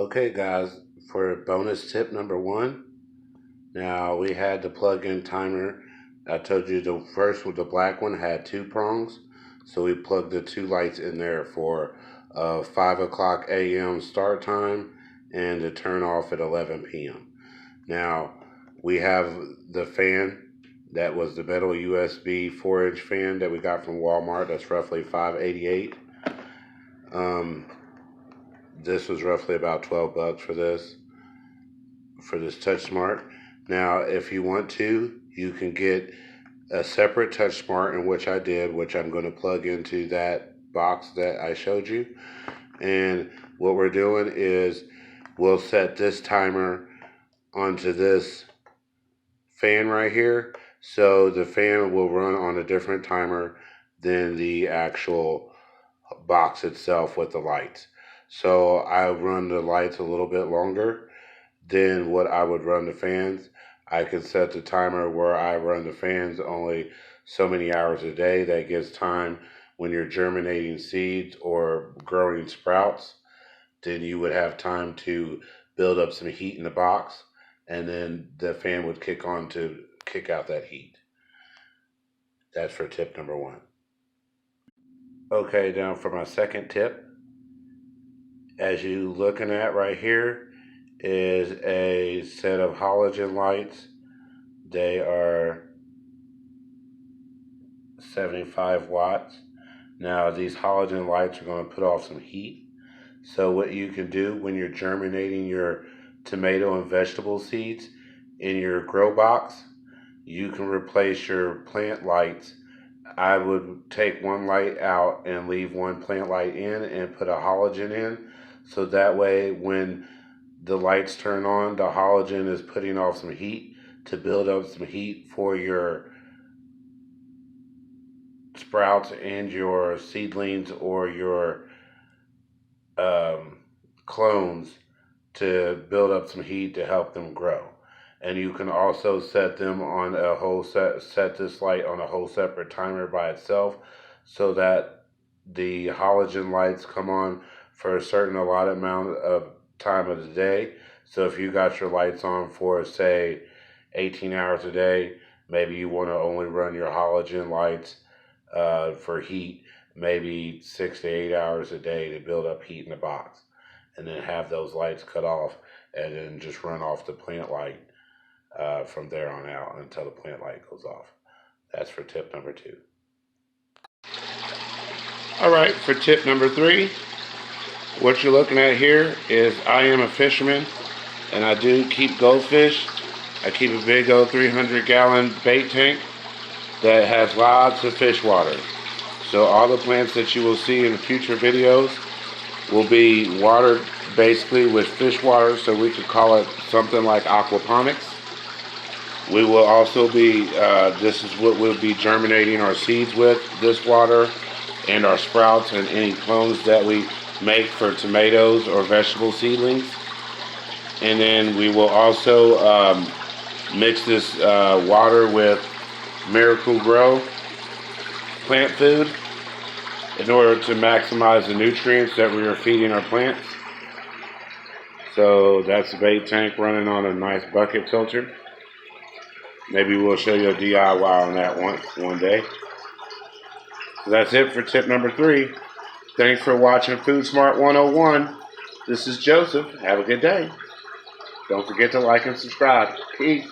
Okay guys, for bonus tip number 1, now we had the plug-in timer. I told you the first one, the black one, had 2 prongs, so we plugged the 2 lights in there for 5 o'clock a.m. start time and to turn off at 11 p.m. Now we have the fan that was the metal USB 4-inch fan that we got from Walmart. That's roughly $5.88. This was roughly about $12 for this Touch Smart. Now, if you want to, you can get a separate Touch Smart, in which I did, which I'm going to plug into that box that I showed you. And what we're doing is we'll set this timer onto this fan right here. So the fan will run on a different timer than the actual box itself with the lights. So I run the lights a little bit longer than what I would run the fans. I can set the timer where I run the fans only so many hours a day. That gives time when you're germinating seeds or growing sprouts. Then you would have time to build up some heat in the box, and then the fan would kick on to kick out that heat. That's for tip number 1. Okay, now for my second tip. As you looking at right here is a set of halogen lights. They are 75 watts. Now these halogen lights are going to put off some heat. So what you can do when you're germinating your tomato and vegetable seeds in your grow box, you can replace your plant lights. I would take one light out and leave one plant light in and put a halogen in. So that way when the lights turn on, the halogen is putting off some heat to build up some heat for your sprouts and your seedlings or your clones, to build up some heat to help them grow. And you can also set them on a whole set this light on a whole separate timer by itself, so that the halogen lights come on for a certain allotted amount of time of the day. So if you got your lights on for, say, 18 hours a day, maybe you want to only run your halogen lights for heat maybe 6 to 8 hours a day to build up heat in the box, and then have those lights cut off and then just run off the plant light from there on out until the plant light goes off. That's for tip number 2. All right, for tip number 3, what you're looking at here is I am a fisherman, and I do keep goldfish. I keep a big old 300-gallon bait tank that has lots of fish water. So all the plants that you will see in future videos will be watered basically with fish water, so we could call it something like aquaponics. We will also be, this is what we'll be germinating our seeds with, this water, and our sprouts and any clones that we make for tomatoes or vegetable seedlings. And then we will also mix this water with Miracle Grow plant food in order to maximize the nutrients that we are feeding our plants. So that's the bait tank running on a nice bucket filter. Maybe we'll show you a DIY on that one day. So that's it for tip number 3. Thanks for watching Food Smart 101. This is Joseph. Have a good day. Don't forget to like and subscribe. Peace.